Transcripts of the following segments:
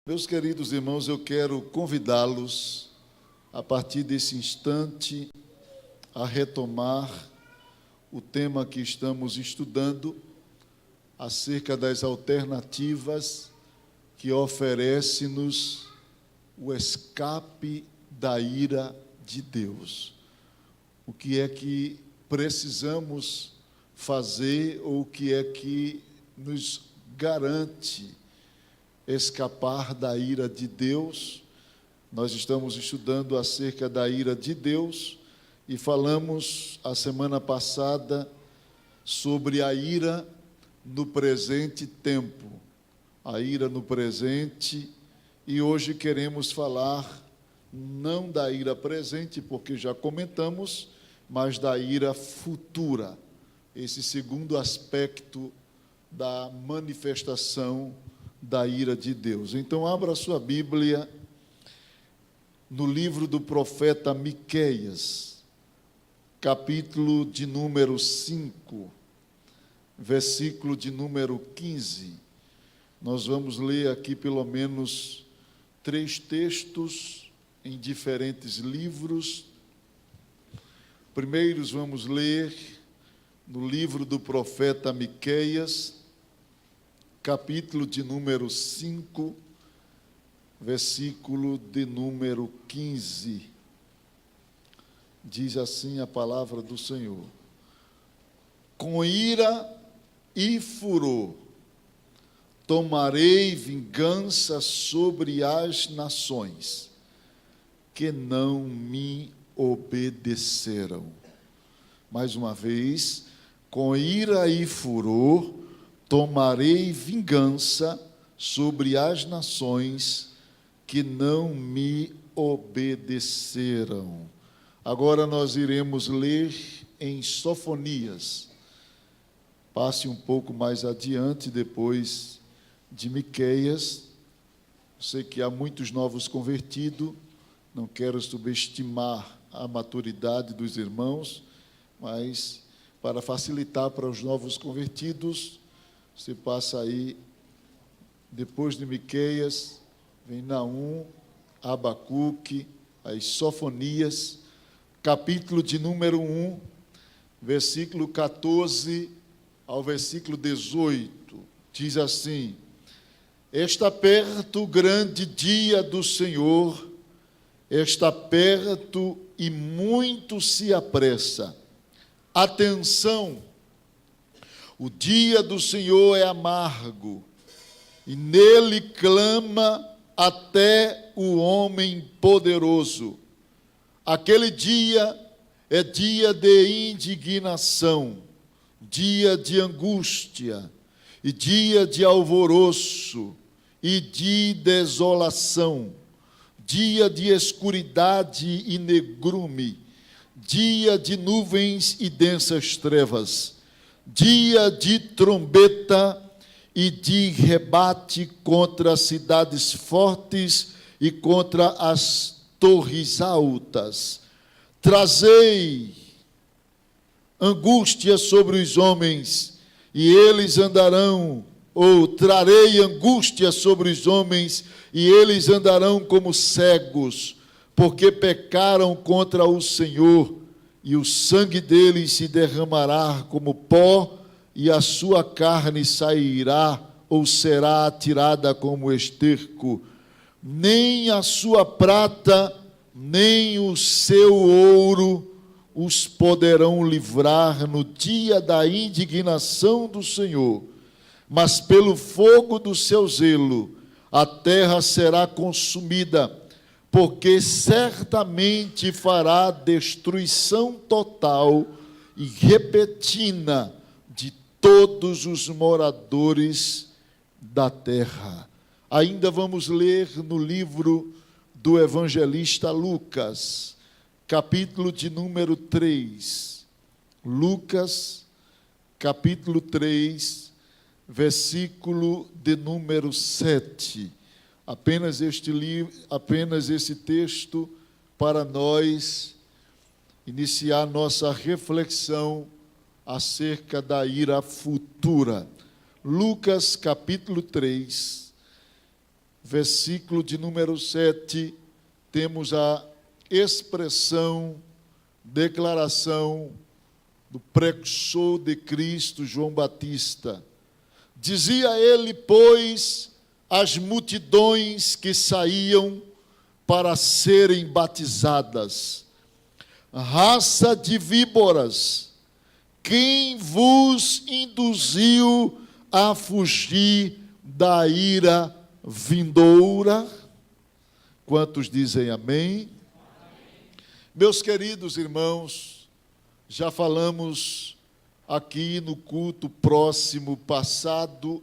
Meus queridos irmãos, eu quero convidá-los, a partir desse instante, a retomar o tema que estamos estudando, acerca das alternativas que oferece-nos o escape da ira de Deus. O que é que precisamos fazer, ou o que é que nos garante escapar da ira de Deus? Nós estamos estudando acerca da ira de Deus e falamos a semana passada sobre a ira no presente tempo, a ira no presente, e hoje queremos falar não da ira presente, porque já comentamos, mas da ira futura, esse segundo aspecto da manifestação da ira de Deus. Então, abra sua Bíblia no livro do profeta Miqueias, capítulo de número 5, versículo de número 15. Nós vamos ler aqui pelo menos 3 textos em diferentes livros. Primeiro vamos ler no livro do profeta Miqueias, capítulo de número 5, versículo de número 15. Diz assim a palavra do Senhor: com ira e furor tomarei vingança sobre as nações que não me obedeceram. Mais uma vez, com ira e furor tomarei vingança sobre as nações que não me obedeceram. Agora nós iremos ler em Sofonias. Passe um pouco mais adiante, depois de Miqueias. Sei que há muitos novos convertidos, não quero subestimar a maturidade dos irmãos, mas para facilitar para os novos convertidos, você passa aí, depois de Miqueias, vem Naum, Abacuque, as Sofonias, capítulo de número 1, versículo 14 ao versículo 18, diz assim: está perto o grande dia do Senhor, está perto e muito se apressa. Atenção! O dia do Senhor é amargo, e nele clama até o homem poderoso. Aquele dia é dia de indignação, dia de angústia, e dia de alvoroço, e de desolação, dia de escuridade e negrume, dia de nuvens e densas trevas, dia de trombeta e de rebate contra as cidades fortes e contra as torres altas. Trazei angústia sobre os homens, e eles andarão, ou trarei angústia sobre os homens, e eles andarão como cegos, porque pecaram contra o Senhor, e o sangue deles se derramará como pó, e a sua carne sairá, ou será atirada como esterco. Nem a sua prata, nem o seu ouro os poderão livrar no dia da indignação do Senhor. Mas pelo fogo do seu zelo, a terra será consumida, porque certamente fará destruição total e repentina de todos os moradores da terra. Ainda vamos ler no livro do evangelista Lucas, capítulo de número 3. Lucas, capítulo 3, versículo de número 7. Apenas esse texto para nós iniciar nossa reflexão acerca da ira futura. Lucas capítulo 3, versículo de número 7, temos a expressão, declaração do precursor de Cristo, João Batista. Dizia ele, pois, às multidões que saíam para serem batizadas: raça de víboras, quem vos induziu a fugir da ira vindoura? Quantos dizem amém? Meus queridos irmãos, já falamos aqui no culto próximo passado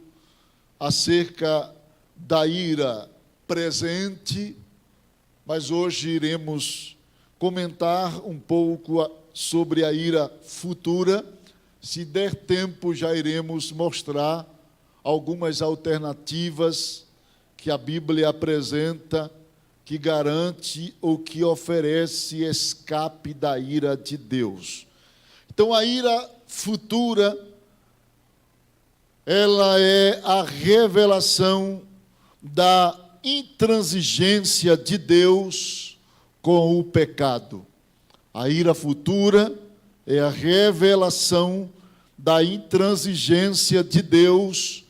acerca da ira presente, mas hoje iremos comentar um pouco sobre a ira futura. Se der tempo, já iremos mostrar algumas alternativas que a Bíblia apresenta, que garante ou que oferece escape da ira de Deus. Então, a ira futura, ela é a revelação da intransigência de Deus com o pecado. A ira futura é a revelação da intransigência de Deus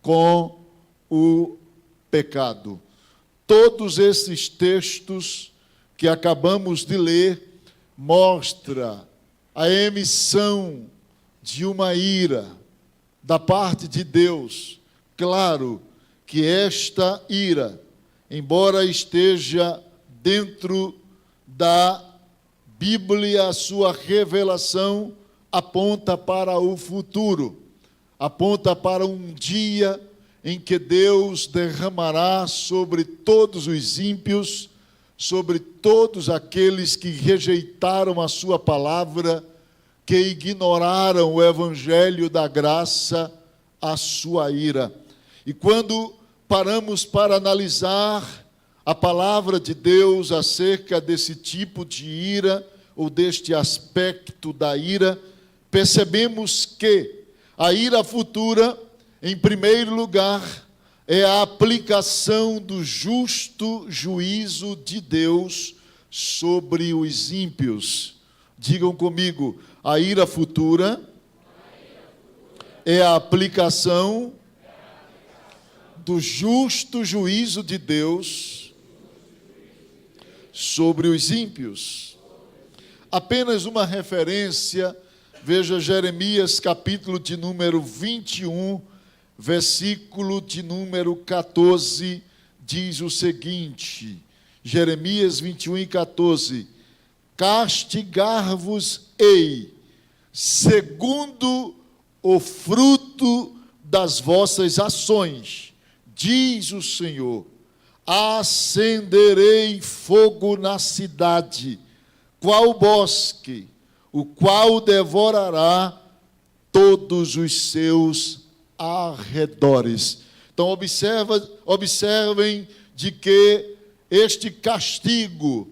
com o pecado. Todos esses textos que acabamos de ler mostram a emissão de uma ira da parte de Deus. Claro que esta ira, embora esteja dentro da Bíblia, a sua revelação aponta para o futuro, aponta para um dia em que Deus derramará sobre todos os ímpios, sobre todos aqueles que rejeitaram a sua palavra, que ignoraram o evangelho da graça, a sua ira. E quando paramos para analisar a palavra de Deus acerca desse tipo de ira, ou deste aspecto da ira, percebemos que a ira futura, em primeiro lugar, é a aplicação do justo juízo de Deus sobre os ímpios. Digam comigo, a ira futura é a aplicação do justo juízo de Deus sobre os ímpios. Apenas uma referência, veja Jeremias, capítulo de número 21, versículo de número 14, diz o seguinte, Jeremias 21 e 14, castigar-vos-ei, segundo o fruto das vossas ações, diz o Senhor, acenderei fogo na cidade, qual bosque, o qual devorará todos os seus arredores. Então, observem de que este castigo,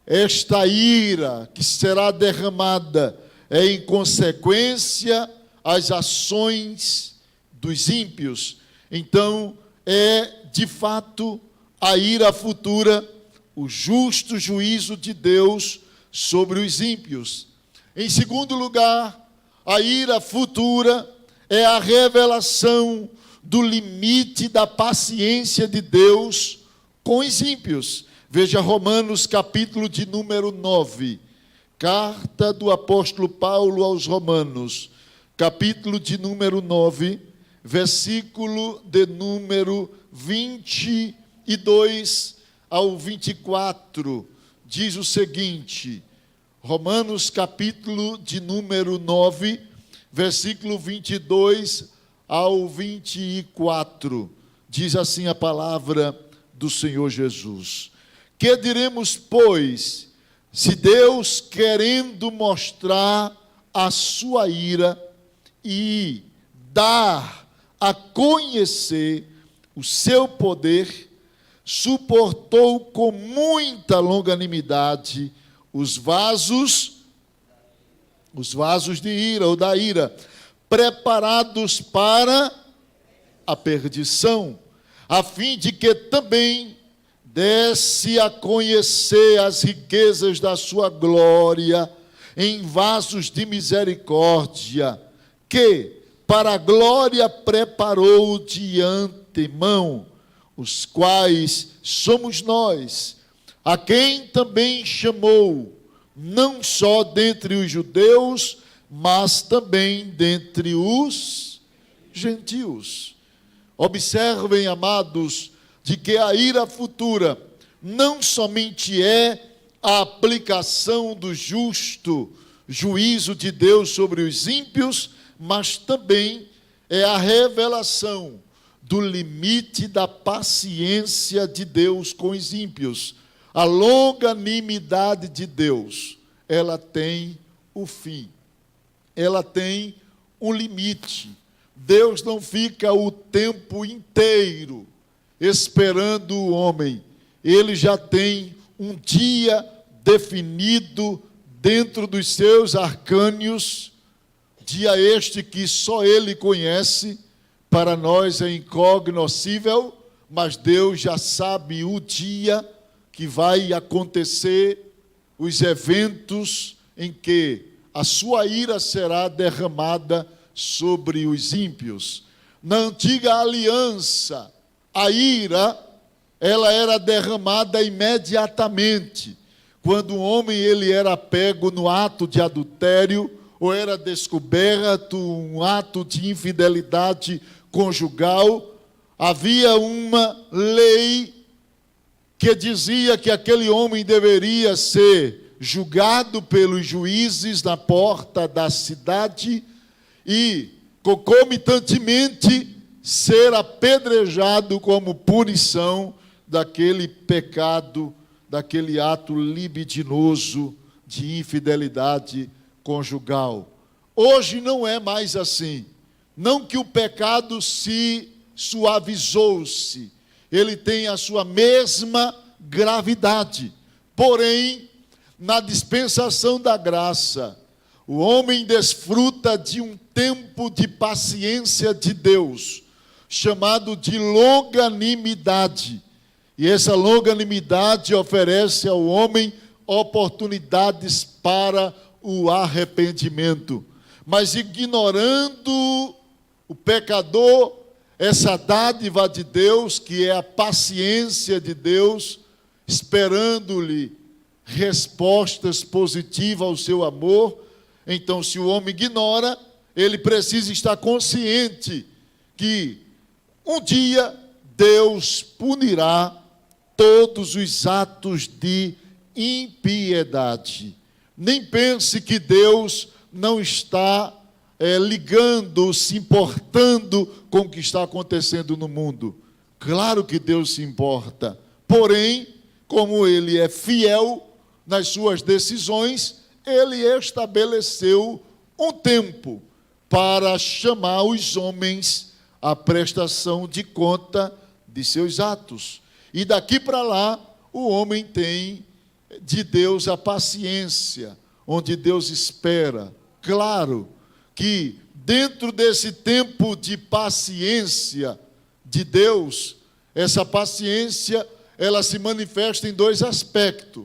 esta ira que será derramada, é em consequência às ações dos ímpios. Então, é de fato a ira futura, o justo juízo de Deus sobre os ímpios. Em segundo lugar, a ira futura é a revelação do limite da paciência de Deus com os ímpios. Veja Romanos, capítulo de número 9. Carta do apóstolo Paulo aos Romanos, capítulo de número 9, versículo de número 22 ao 24. Diz o seguinte, Romanos, capítulo de número 9, versículo 22 ao 24, diz assim a palavra do Senhor Jesus. Que diremos, pois, se Deus, querendo mostrar a sua ira e dar a conhecer o seu poder, suportou com muita longanimidade os vasos de ira ou da ira, preparados para a perdição, a fim de que também desse a conhecer as riquezas da sua glória em vasos de misericórdia, que para a glória preparou de antemão, os quais somos nós, a quem também chamou, não só dentre os judeus, mas também dentre os gentios. Observem, amados, de que a ira futura não somente é a aplicação do justo juízo de Deus sobre os ímpios, mas também é a revelação do limite da paciência de Deus com os ímpios. A longanimidade de Deus, ela tem o fim, ela tem um limite. Deus não fica o tempo inteiro esperando o homem. Ele já tem um dia definido dentro dos seus arcânios, dia este que só Ele conhece, para nós é incognoscível, mas Deus já sabe o dia que vai acontecer, os eventos em que a sua ira será derramada sobre os ímpios. Na antiga aliança, a ira, ela era derramada imediatamente. Quando o homem ele era pego no ato de adultério, ou era descoberto um ato de infidelidade conjugal, havia uma lei que dizia que aquele homem deveria ser julgado pelos juízes na porta da cidade e, concomitantemente, ser apedrejado como punição daquele pecado, daquele ato libidinoso de infidelidade conjugal. Hoje não é mais assim. Não que o pecado se suavizou-se, ele tem a sua mesma gravidade. Porém, na dispensação da graça, o homem desfruta de um tempo de paciência de Deus, chamado de longanimidade. E essa longanimidade oferece ao homem oportunidades para o arrependimento. Mas ignorando o pecador essa dádiva de Deus, que é a paciência de Deus, esperando-lhe respostas positivas ao seu amor, então, se o homem ignora, ele precisa estar consciente que um dia Deus punirá todos os atos de impiedade. Nem pense que Deus não está ligando, se importando com o que está acontecendo no mundo. Claro que Deus se importa. Porém, como Ele é fiel nas suas decisões, Ele estabeleceu um tempo para chamar os homens à prestação de conta de seus atos. E daqui para lá, o homem tem de Deus a paciência, onde Deus espera. Claro que dentro desse tempo de paciência de Deus, essa paciência, ela se manifesta em dois aspectos.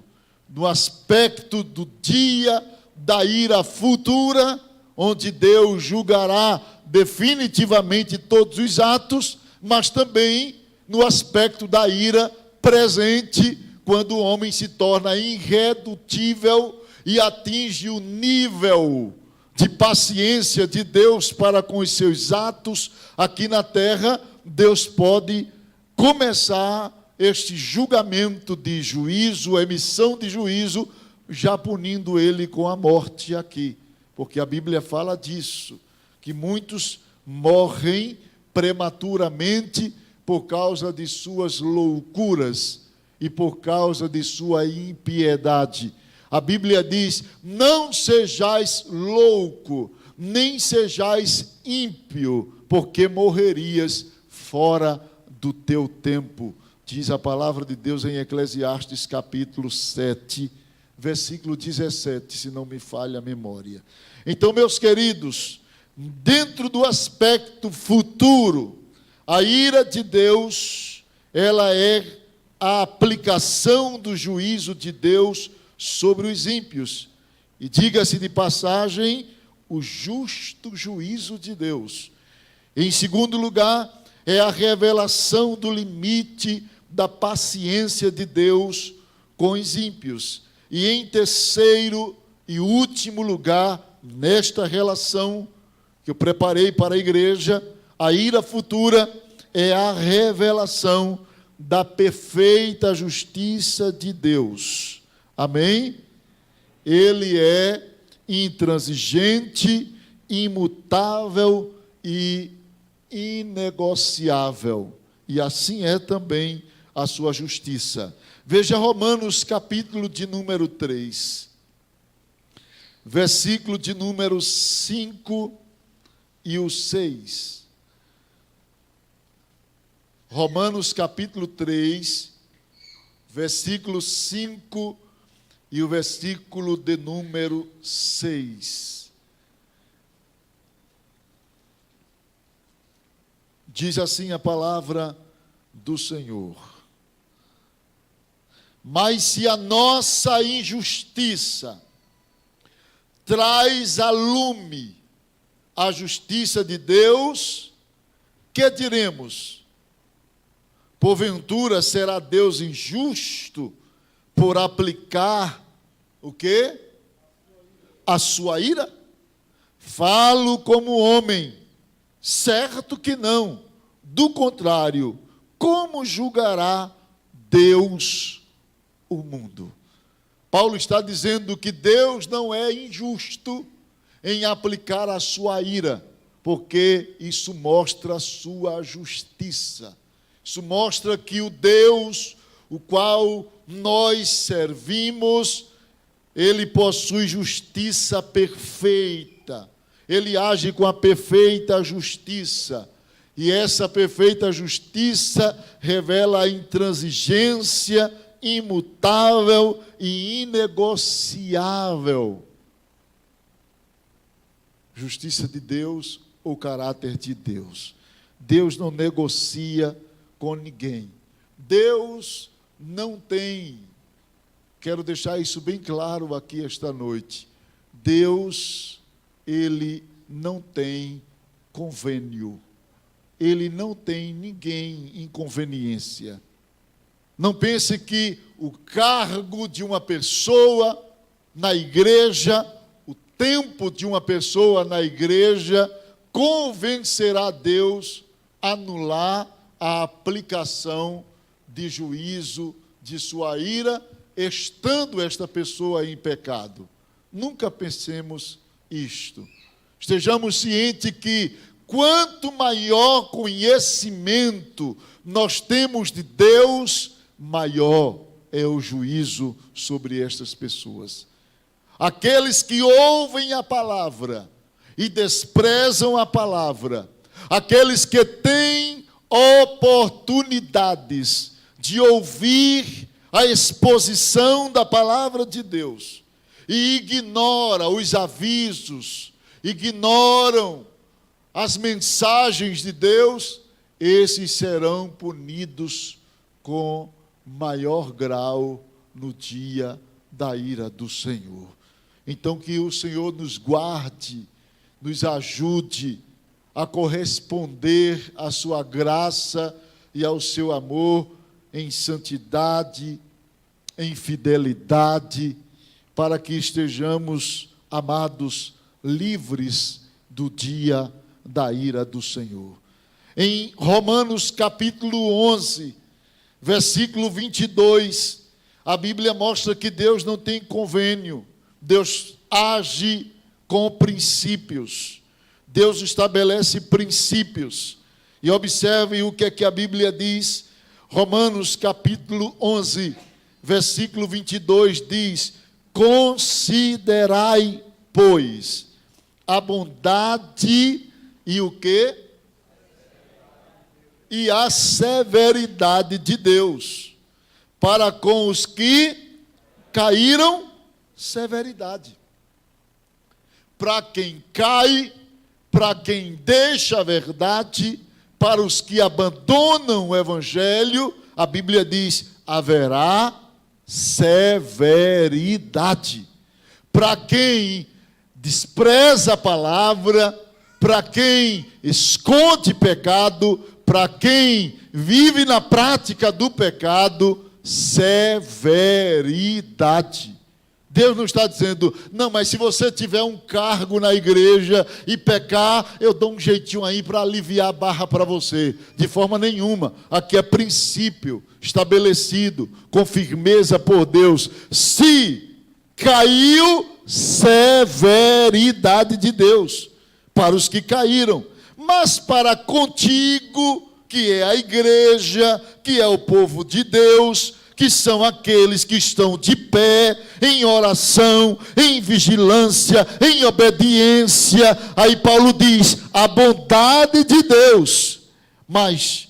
No aspecto do dia da ira futura, onde Deus julgará definitivamente todos os atos, mas também no aspecto da ira presente, quando o homem se torna irredutível e atinge o nível de paciência de Deus para com os seus atos aqui na terra, Deus pode começar este julgamento de juízo, emissão de juízo, já punindo ele com a morte aqui. Porque a Bíblia fala disso, que muitos morrem prematuramente por causa de suas loucuras e por causa de sua impiedade. A Bíblia diz: não sejais louco, nem sejais ímpio, porque morrerias fora do teu tempo. Diz a palavra de Deus em Eclesiastes capítulo 7, versículo 17, se não me falha a memória. Então, meus queridos, dentro do aspecto futuro, a ira de Deus ela é a aplicação do juízo de Deus sobre os ímpios. E diga-se de passagem, o justo juízo de Deus. Em segundo lugar, é a revelação do limite da paciência de Deus com os ímpios. E em terceiro e último lugar, nesta relação que eu preparei para a igreja, a ira futura é a revelação da perfeita justiça de Deus. Amém? Ele é intransigente, imutável e inegociável. E assim é também a sua justiça. Veja Romanos capítulo de número 3, versículo de número 5 e o 6. Romanos capítulo 3, versículo 5 e o versículo de número 6. Diz assim a palavra do Senhor: mas se a nossa injustiça traz a lume a justiça de Deus, que diremos? Porventura será Deus injusto por aplicar o quê? A sua ira? Falo como homem, certo que não. Do contrário, como julgará Deus o mundo? Paulo está dizendo que Deus não é injusto em aplicar a sua ira, porque isso mostra a sua justiça. Isso mostra que o Deus, o qual nós servimos, ele possui justiça perfeita. Ele age com a perfeita justiça. E essa perfeita justiça revela a intransigência imutável e inegociável. Justiça de Deus ou caráter de Deus. Deus não negocia com ninguém. Deus não tem, quero deixar isso bem claro aqui esta noite, Deus, ele não tem convênio. Ele não tem ninguém inconveniência. Não pense que o cargo de uma pessoa na igreja, o tempo de uma pessoa na igreja, convencerá Deus a anular a aplicação de juízo de sua ira, estando esta pessoa em pecado. Nunca pensemos isto. Estejamos cientes que quanto maior conhecimento nós temos de Deus, maior é o juízo sobre estas pessoas. Aqueles que ouvem a palavra e desprezam a palavra, aqueles que têm oportunidades de ouvir a exposição da palavra de Deus e ignora os avisos, ignoram as mensagens de Deus, esses serão punidos com maior grau no dia da ira do Senhor. Então que o Senhor nos guarde, nos ajude a corresponder à sua graça e ao seu amor em santidade, em fidelidade, para que estejamos, amados, livres do dia da ira do Senhor. Em Romanos capítulo 11, versículo 22, a Bíblia mostra que Deus não tem convênio, Deus age com princípios. Deus estabelece princípios. E observe o que é que a Bíblia diz. Romanos capítulo 11, versículo 22 diz: considerai, pois, a bondade e o quê? E a severidade de Deus, para com os que caíram, severidade. Para quem cai, para quem deixa a verdade, para os que abandonam o Evangelho, a Bíblia diz: haverá severidade. Para quem despreza a palavra, para quem esconde pecado, para quem vive na prática do pecado, severidade. Deus não está dizendo: não, mas se você tiver um cargo na igreja e pecar, eu dou um jeitinho aí para aliviar a barra para você. De forma nenhuma. Aqui é princípio estabelecido com firmeza por Deus. Se caiu, severidade de Deus para os que caíram. Mas para contigo, que é a igreja, que é o povo de Deus, que são aqueles que estão de pé, em oração, em vigilância, em obediência. Aí Paulo diz: a bondade de Deus. Mas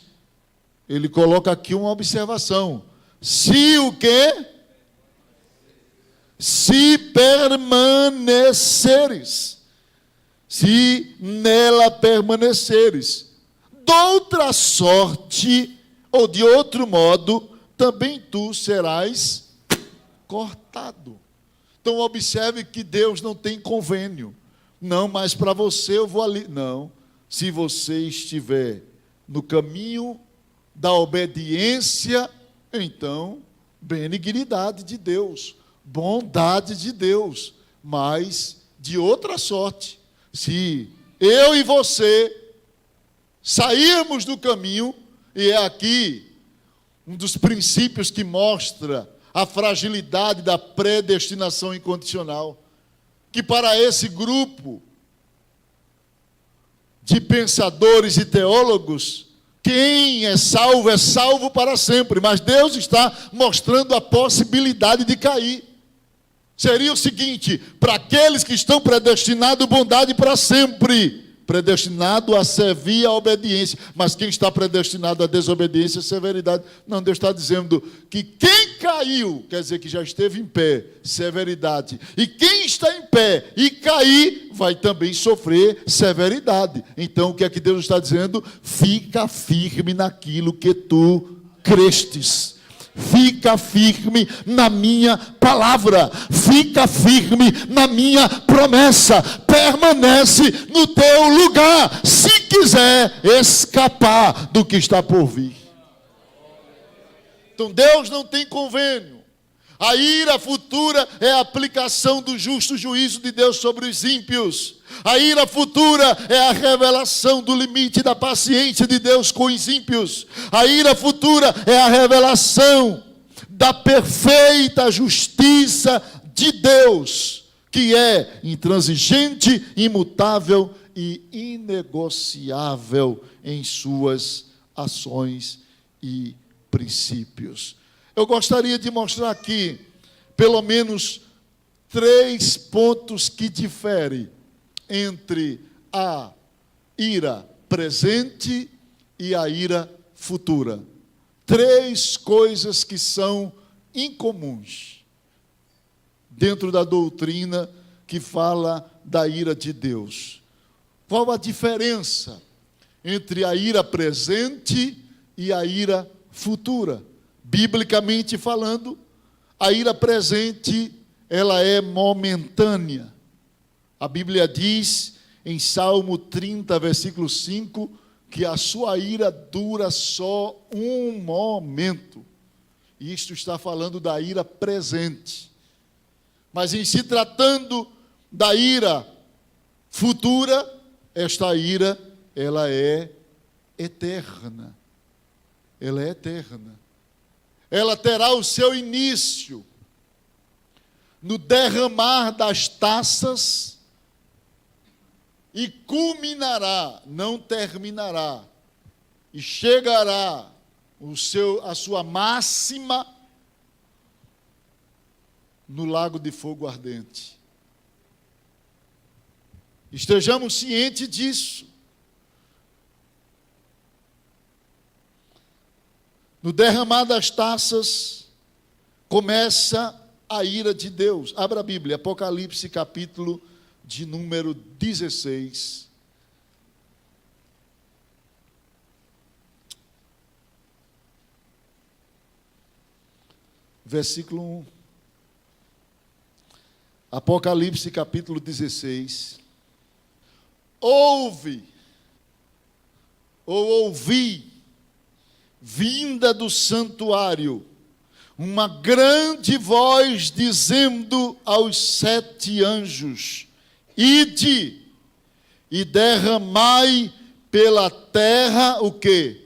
ele coloca aqui uma observação: se o quê? Se permaneceres, se nela permaneceres, de outra sorte, ou de outro modo, também tu serás cortado. Então observe que Deus não tem convênio. Não, mas para você eu vou ali. Não, se você estiver no caminho da obediência, então, benignidade de Deus, bondade de Deus, mas de outra sorte. Se eu e você sairmos do caminho, e é aqui um dos princípios que mostra a fragilidade da predestinação incondicional, que para esse grupo de pensadores e teólogos, quem é salvo para sempre, mas Deus está mostrando a possibilidade de cair. Seria o seguinte: para aqueles que estão predestinados, bondade para sempre, predestinado a servir a obediência. Mas quem está predestinado à desobediência, severidade. Não, Deus está dizendo que quem caiu, quer dizer que já esteve em pé, severidade. E quem está em pé e cair, vai também sofrer severidade. Então, o que é que Deus está dizendo? Fica firme naquilo que tu crestes. Fica firme na minha palavra, fica firme na minha promessa, permanece no teu lugar, se quiser escapar do que está por vir. Então Deus não tem convênio. A ira futura é a aplicação do justo juízo de Deus sobre os ímpios. A ira futura é a revelação do limite da paciência de Deus com os ímpios. A ira futura é a revelação da perfeita justiça de Deus, que é intransigente, imutável e inegociável em suas ações e princípios. Eu gostaria de mostrar aqui, pelo menos, 3 pontos que diferem entre a ira presente e a ira futura. 3 coisas que são incomuns dentro da doutrina que fala da ira de Deus. Qual a diferença entre a ira presente e a ira futura? Biblicamente falando, a ira presente, ela é momentânea. A Bíblia diz em Salmo 30, versículo 5, que a sua ira dura só um momento. Isto está falando da ira presente. Mas em se tratando da ira futura, esta ira, ela é eterna. Ela é eterna. Ela terá o seu início no derramar das taças e culminará, não terminará, e chegará a sua máxima no lago de fogo ardente. Estejamos cientes disso. No derramar das taças, começa a ira de Deus. Abra a Bíblia, Apocalipse, capítulo de número 16. versículo 1. Apocalipse, capítulo 16. Ouvi, vinda do santuário, uma grande voz dizendo aos 7 anjos: ide e derramai pela terra o quê?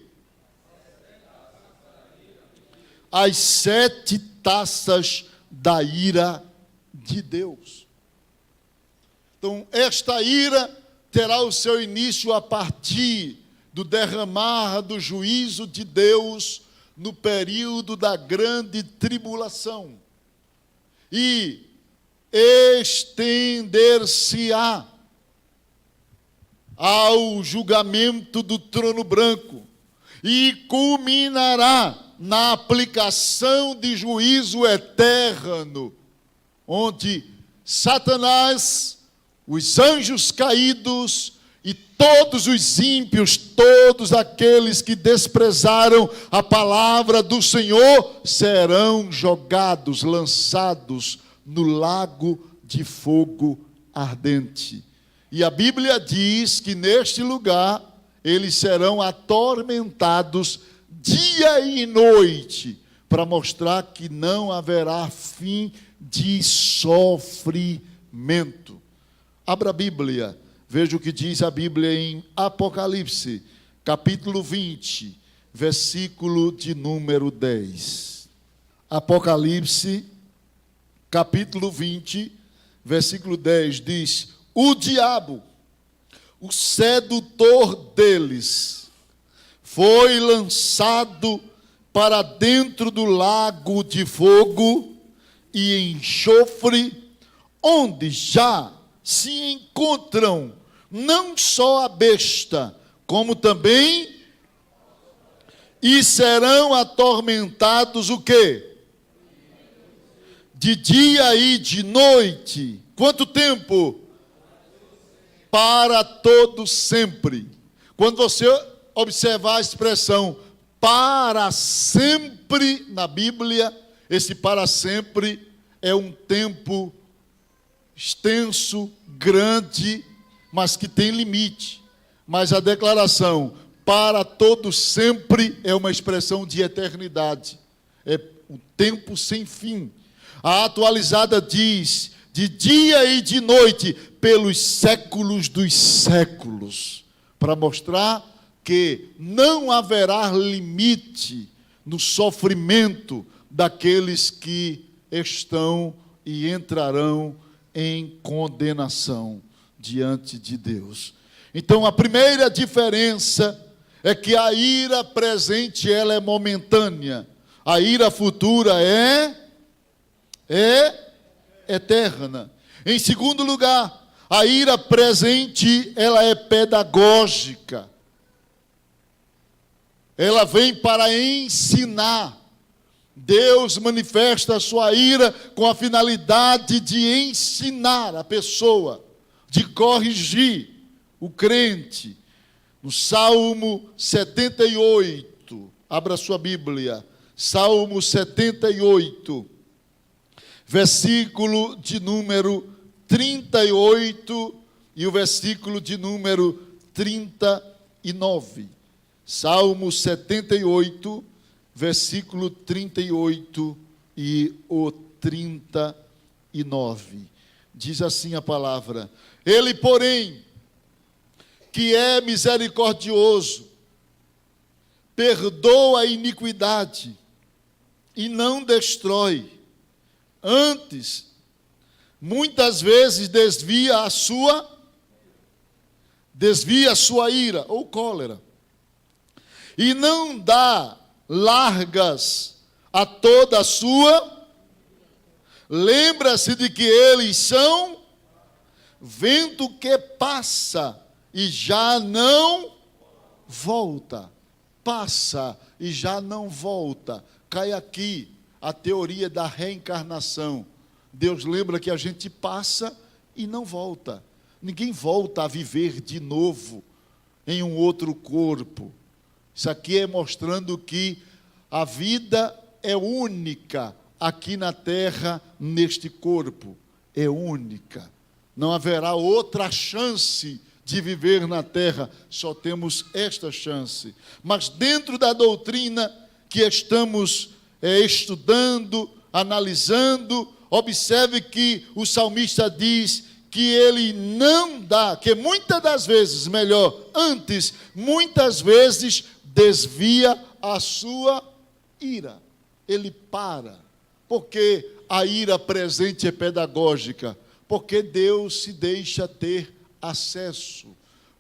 As 7 taças da ira de Deus. Então, esta ira terá o seu início a partir do derramar do juízo de Deus no período da grande tribulação. E estender-se-á ao julgamento do trono branco e culminará na aplicação de juízo eterno, onde Satanás, os anjos caídos e todos os ímpios, todos aqueles que desprezaram a palavra do Senhor, serão jogados, lançados no lago de fogo ardente. E a Bíblia diz que neste lugar eles serão atormentados dia e noite, para mostrar que não haverá fim de sofrimento. Abra a Bíblia, veja o que diz a Bíblia em Apocalipse, capítulo 20, versículo de número 10. Apocalipse, capítulo 20, versículo 10, diz: o diabo, o sedutor deles, foi lançado para dentro do lago de fogo e enxofre, onde já se encontram não só a besta, como também, e serão atormentados o quê? De dia e de noite. Quanto tempo? Para todo sempre. Quando você observar a expressão para sempre na Bíblia, esse para sempre é um tempo extenso, grande, mas que tem limite. Mas a declaração para todo sempre é uma expressão de eternidade. É um tempo sem fim. A atualizada diz: de dia e de noite, pelos séculos dos séculos, para mostrar que não haverá limite no sofrimento daqueles que estão e entrarão em condenação diante de Deus. Então, a primeira diferença é que a ira presente, ela é momentânea. A ira futura é eterna. Em segundo lugar, a ira presente, ela é pedagógica. Ela vem para ensinar. Deus manifesta a sua ira com a finalidade de ensinar a pessoa, de corrigir o crente. No Salmo 78, abra sua Bíblia, Salmo 78, versículo de número 38 e o versículo de número 39. Salmo 78, versículo 38 e o 39. Diz assim a palavra: Ele, porém, que é misericordioso, perdoa a iniquidade e não destrói. Antes, muitas vezes desvia a sua ira ou cólera. E não dá largas a toda a sua. Lembra-se de que eles são vento que passa e já não volta. Passa e já não volta. Cai aqui a teoria da reencarnação. Deus lembra que a gente passa e não volta. Ninguém volta a viver de novo em um outro corpo. Isso aqui é mostrando que a vida é única, aqui na terra, neste corpo, é única. Não haverá outra chance de viver na terra, só temos esta chance. Mas dentro da doutrina que estamos estudando, analisando, observe que o salmista diz que ele não dá, que muitas das vezes, muitas vezes desvia a sua ira. Ele para, porque a ira presente é pedagógica, porque Deus se deixa ter acesso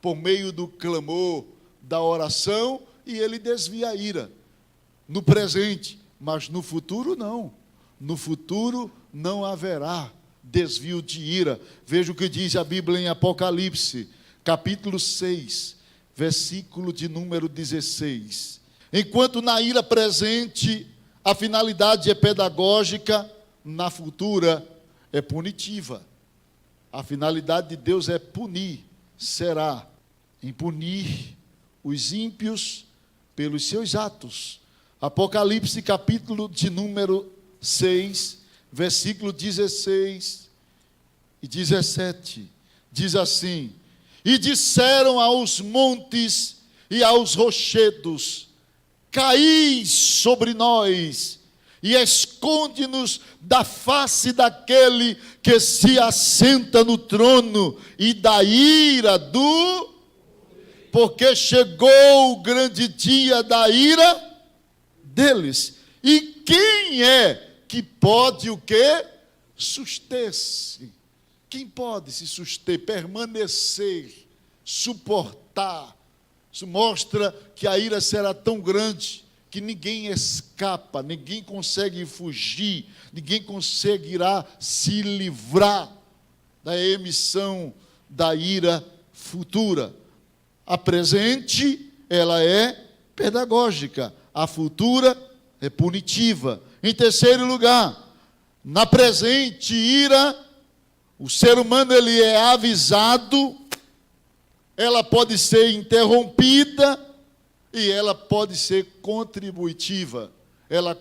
por meio do clamor, da oração, e ele desvia a ira no presente, mas no futuro não. No futuro não haverá desvio de ira. Veja o que diz a Bíblia em Apocalipse, capítulo 6, versículo de número 16. Enquanto na ira presente a finalidade é pedagógica, na futura é punitiva. A finalidade de Deus é punir, será em punir os ímpios pelos seus atos. Apocalipse, capítulo de número 6, versículo 16 e 17, diz assim: e disseram aos montes e aos rochedos: caí sobre nós e esconde-nos da face daquele que se assenta no trono e da ira do... porque chegou o grande dia da ira deles. E quem é que pode o quê? Suster-se. Quem pode se suster, permanecer, suportar? Isso mostra que a ira será tão grande que ninguém escapa, ninguém consegue fugir, ninguém conseguirá se livrar da emissão da ira futura. A presente, ela é pedagógica, a futura é punitiva. Em terceiro lugar, na presente ira, o ser humano ele é avisado, ela pode ser interrompida e ela pode ser contributiva. Ela